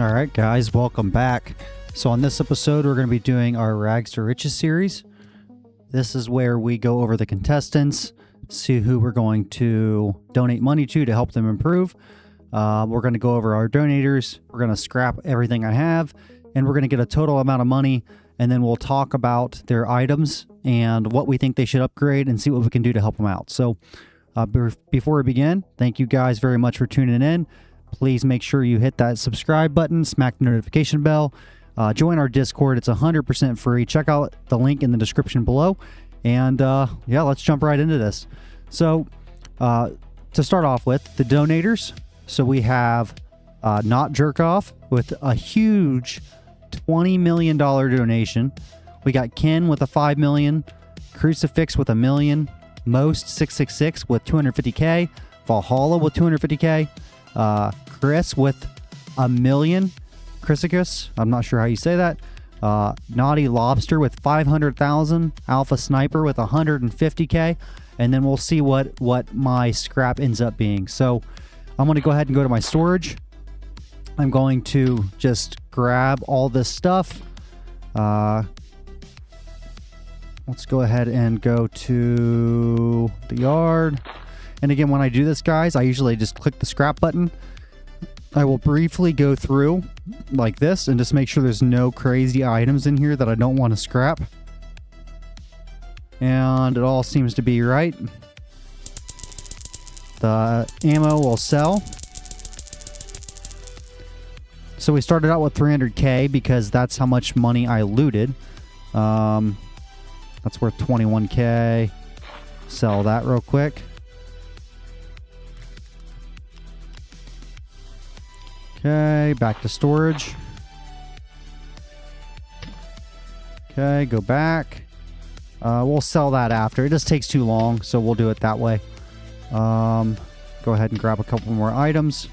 All right, guys, welcome back. So on this episode, we're going to be doing our Rags to Riches series. This is where we go over the contestants, see who we're going to donate money to help them improve. We're going to go over our donators. We're going to scrap everything I have, and we're going to get a total amount of money, and then we'll talk about their items and what we think they should upgrade and see what we can do to help them out. So before we begin, thank you guys very much for tuning in. Please make sure you hit that subscribe button, smack the notification bell, join our Discord. It's 100% free. Check out the link in the description below. And yeah, let's jump right into this. So to start off with, the donators. So we have Not Jerkoff with a huge $20 million donation. We got Ken with a $5 million, Crucifix with $1 million, Most 666 with $250K, Valhalla with $250K, Chris with $1 million, Chrysicus, I'm not sure how you say that, Naughty Lobster with 500,000, Alpha Sniper with 150K, and then we'll see what my scrap ends up being. So I'm going to go ahead and go to my storage. I'm going to just grab all this stuff. Let's go ahead and go to the yard. And again, when I do this, guys, I usually just click the scrap button. I will briefly go through like this and just make sure there's no crazy items in here that I don't want to scrap. And it all seems to be right. The ammo will sell. So we started out with 300K because that's how much money I looted. That's worth 21K. Sell that real quick. Okay, back to storage. Okay, go back. We'll sell that after. It just takes too long, so we'll do it that way. Go ahead and grab a couple more items.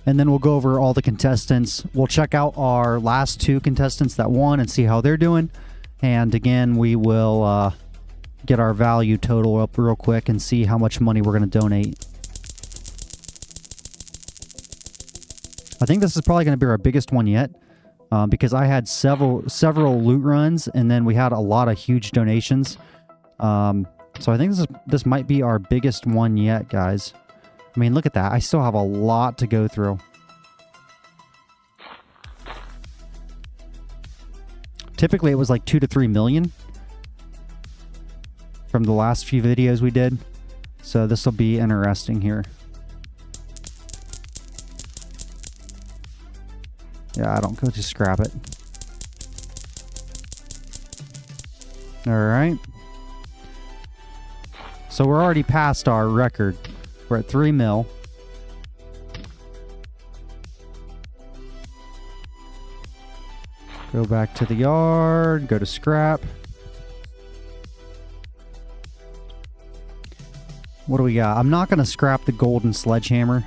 And then we'll go over all the contestants. We'll check out our last two contestants that won and see how they're doing. And again, we will get our value total up real quick and see how much money we're going to donate. I think this is probably going to be our biggest one yet, because I had several loot runs, and then we had a lot of huge donations. So I think this might be our biggest one yet, guys. I mean, look at that. I still have a lot to go through. Typically, it was like 2 to 3 million from the last few videos we did. So this will be interesting here. Yeah, I don't go to scrap it. All right. So we're already past our record. We're at 3 mil. Go back to the yard. Go to scrap. What do we got? I'm not going to scrap the golden sledgehammer.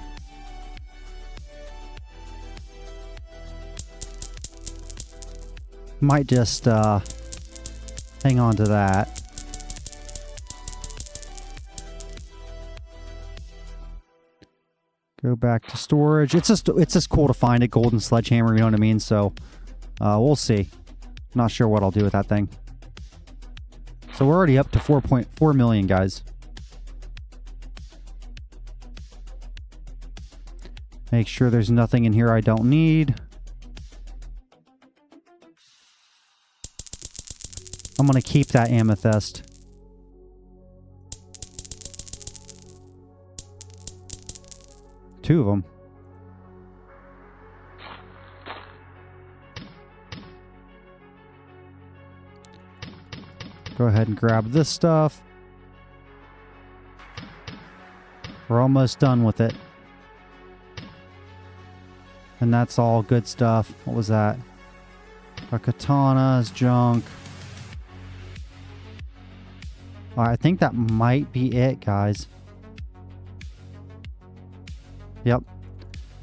Might just hang on to that. Go back to storage. It's just cool to find a golden sledgehammer, you know what I mean? So we'll see. Not sure what I'll do with that thing. So we're already up to 4.4 million, guys. Make sure there's nothing in here I don't need. I'm going to keep that amethyst. Two of them. Go ahead and grab this stuff. We're almost done with it. And that's all good stuff. What was that? A katana is junk. I think that might be it, guys. Yep.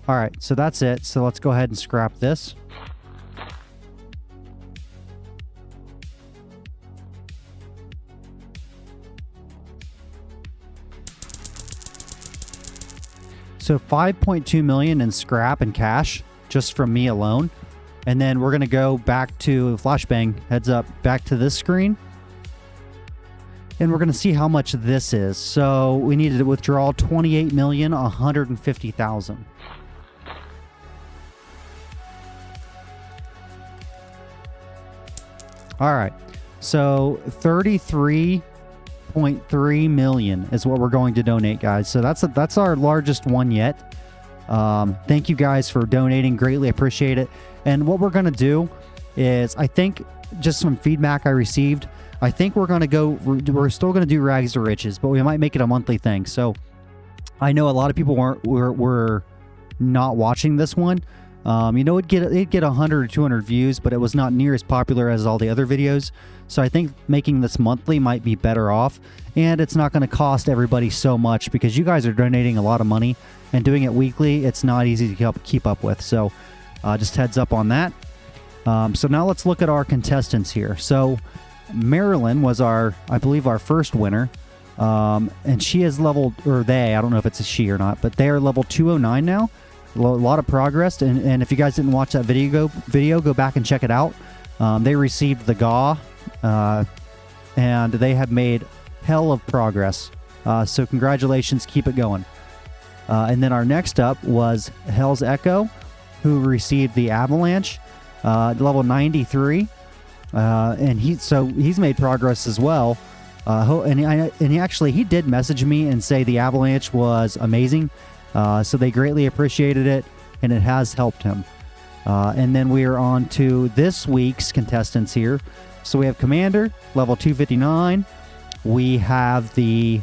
All right, so that's it. So let's go ahead and scrap this. So 5.2 million in scrap and cash just from me alone. And then we're going to go back to Flashbang, heads up, back to this screen. And we're going to see how much this is. So we needed to withdraw 28,150,000. All right. So 33.3 million is what we're going to donate, guys. So that's our largest one yet. Thank you guys for donating. Greatly appreciate it. And what we're going to do is, I think, just some feedback I received, I think we're still going to do Rags to Riches, but we might make it a monthly thing. So I know a lot of people were not watching this one. It'd get 100 or 200 views, but it was not near as popular as all the other videos. So I think making this monthly might be better off, and it's not going to cost everybody so much because you guys are donating a lot of money, and doing it weekly, it's not easy to keep up with. So just heads up on that. So now let's look at our contestants here. So Marilyn was I believe our first winner. And she is level, or they, I don't know if it's a she or not, but they are level 209 now. A lot of progress. And if you guys didn't watch that video, go back and check it out. They received the GAW, and they have made hell of progress. So congratulations, keep it going. And then our next up was Hell's Echo, who received the Avalanche, level 93. And he's made progress as well. And he did message me and say the Avalanche was amazing. So they greatly appreciated it, and it has helped him. And then we are on to this week's contestants here. So we have Commander, level 259. We have the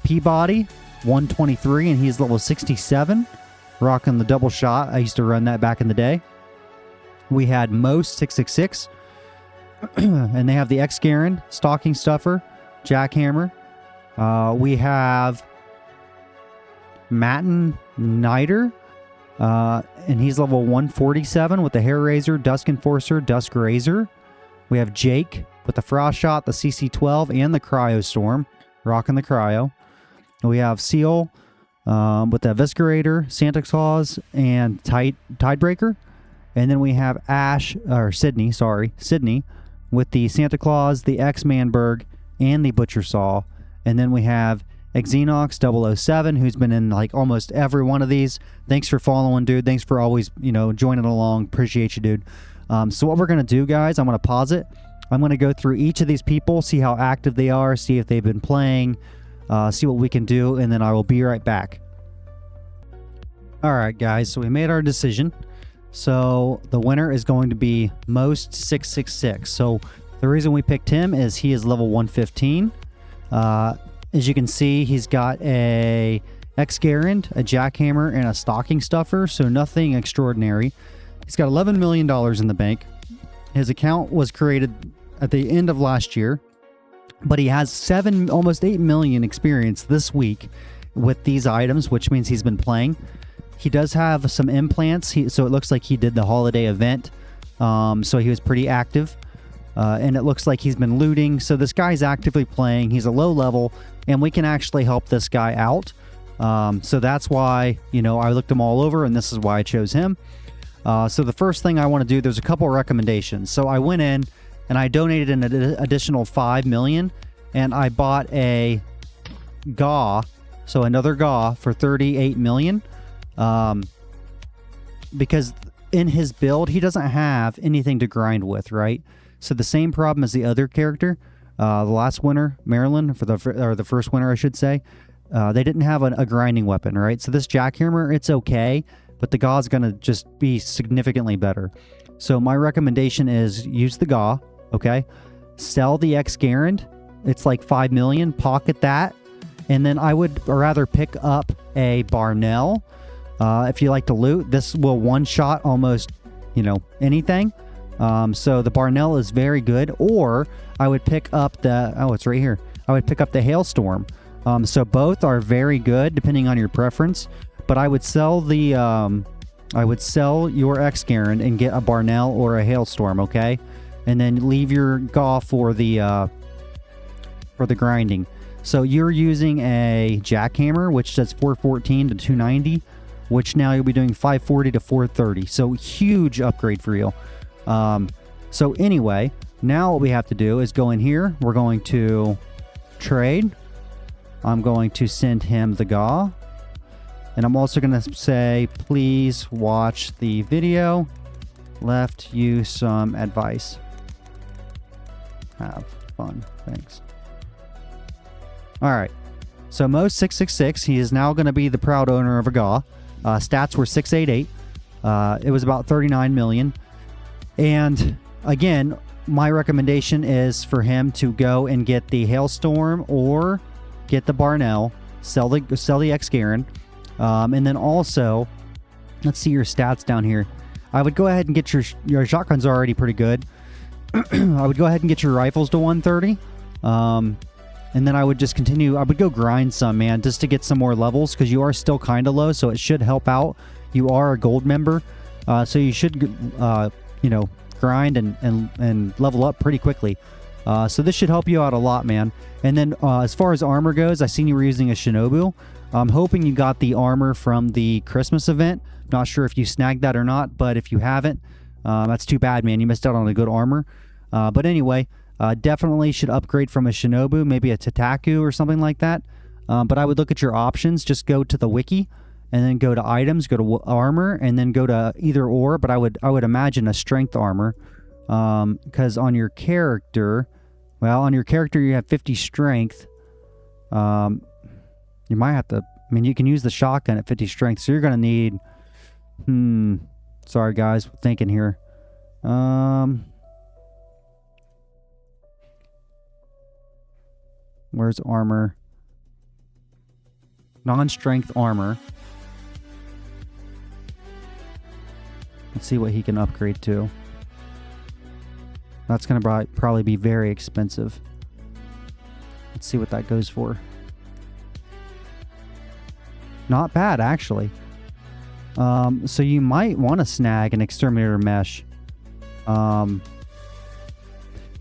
Peabody, 123, and he's level 67, rocking the double shot. I used to run that back in the day. We had Most, 666. And they have the X-Garen, Stocking Stuffer, Jackhammer. We have Matten Niter, and he's level 147 with the Hair Razor, Dusk Enforcer, Dusk Razor. We have Jake with the Frost Shot, the CC-12, and the Cryo Storm, rocking the Cryo. We have Seal with the Eviscerator, Santa Claus, and Tidebreaker. And then we have Sydney with the Santa Claus, the X-Manberg, and the Butcher Saw. And then we have Xenox 007, who's been in like almost every one of these. Thanks for following, dude. Thanks for always, joining along. Appreciate you, dude. So what we're going to do, guys, I'm going to pause it. I'm going to go through each of these people, see how active they are, see if they've been playing, see what we can do, and then I will be right back. All right, guys, so we made our decision. So the winner is going to be Most 666. So the reason we picked him is he is level 115. As you can see, he's got a X-Garen, a Jackhammer, and a Stocking Stuffer, so nothing extraordinary. He's got $11 million in the bank. His account was created at the end of last year, but he has almost 8 million experience this week with these items, which means he's been playing. He does have some implants, so it looks like he did the holiday event, so he was pretty active. And it looks like he's been looting, so this guy's actively playing. He's a low level, and we can actually help this guy out. So that's why, I looked him all over, and this is why I chose him. So the first thing I want to do, there's a couple of recommendations. So I went in, and I donated an additional 5 million, and I bought a GAW, so another GAW for 38 million. Because in his build, he doesn't have anything to grind with, right? So the same problem as the other character, the last winner, Marilyn, or the first winner, I should say, they didn't have a grinding weapon, right? So this Jackhammer, it's okay, but the GAW is going to just be significantly better. So my recommendation is use the GAW, okay? Sell the X-Garen. It's like 5 million. Pocket that. And then I would rather pick up a Barnell. If you like to loot, this will one-shot almost, anything. So the Barnell is very good. Or I would pick up it's right here. I would pick up the Hailstorm. So both are very good depending on your preference. But I would sell your X-Garen and get a Barnell or a Hailstorm, okay? And then leave your GAW for the grinding. So you're using a jackhammer, which does 414 to 290, which now you'll be doing 540 to 430. So huge upgrade for you. So anyway, now what we have to do is go in here. We're going to trade. I'm going to send him the GA. And I'm also going to say, please watch the video. Left you some advice. Have fun. Thanks. All right. So Mo 666, he is now going to be the proud owner of a GA. Stats were 688. It was about 39 million. And again, my recommendation is for him to go and get the Hailstorm or get the Barnell, sell the X-Garen. And then also, let's see your stats down here. I would go ahead and get your shotguns are already pretty good. I would go ahead and get your rifles to 130. And then I would just continue. I would go grind some, man, just to get some more levels because you are still kind of low, so it should help out. You are a gold member, so you should, grind and level up pretty quickly. So this should help you out a lot, man. And then as far as armor goes, I seen you were using a Shinobu. I'm hoping you got the armor from the Christmas event. Not sure if you snagged that or not, but if you haven't, that's too bad, man. You missed out on a good armor. But anyway, definitely should upgrade from a Shinobu, maybe a Tataku or something like that. But I would look at your options. Just go to the wiki and then go to items, go to armor, and then go to either or. But I would imagine a strength armor, because on your character, you have 50 strength. You might have to. I mean, you can use the shotgun at 50 strength, so you're gonna need. Sorry guys, thinking here. Where's armor? Non-strength armor. Let's see what he can upgrade to. That's going to probably be very expensive. Let's see what that goes for. Not bad, actually. So you might want to snag an exterminator mesh. You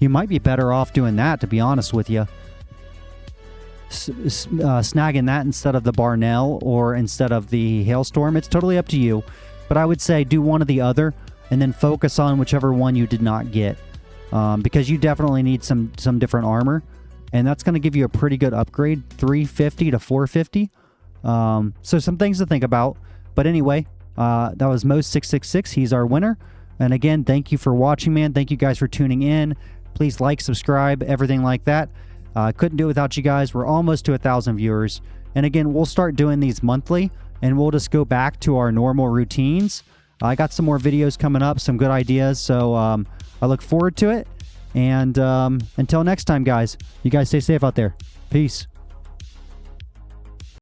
might be better off doing that, to be honest with you. Snagging that instead of the Barnell or instead of the Hailstorm. It's totally up to you. But I would say do one or the other and then focus on whichever one you did not get. Because you definitely need some different armor. And that's going to give you a pretty good upgrade. 350 to 450. So some things to think about. But anyway, that was Mo666. He's our winner. And again, thank you for watching, man. Thank you guys for tuning in. Please like, subscribe, everything like that. Couldn't do it without you guys. We're almost to 1,000 viewers. And again, we'll start doing these monthly. And we'll just go back to our normal routines. I got some more videos coming up, some good ideas. So I look forward to it. And until next time, guys, you guys stay safe out there. Peace.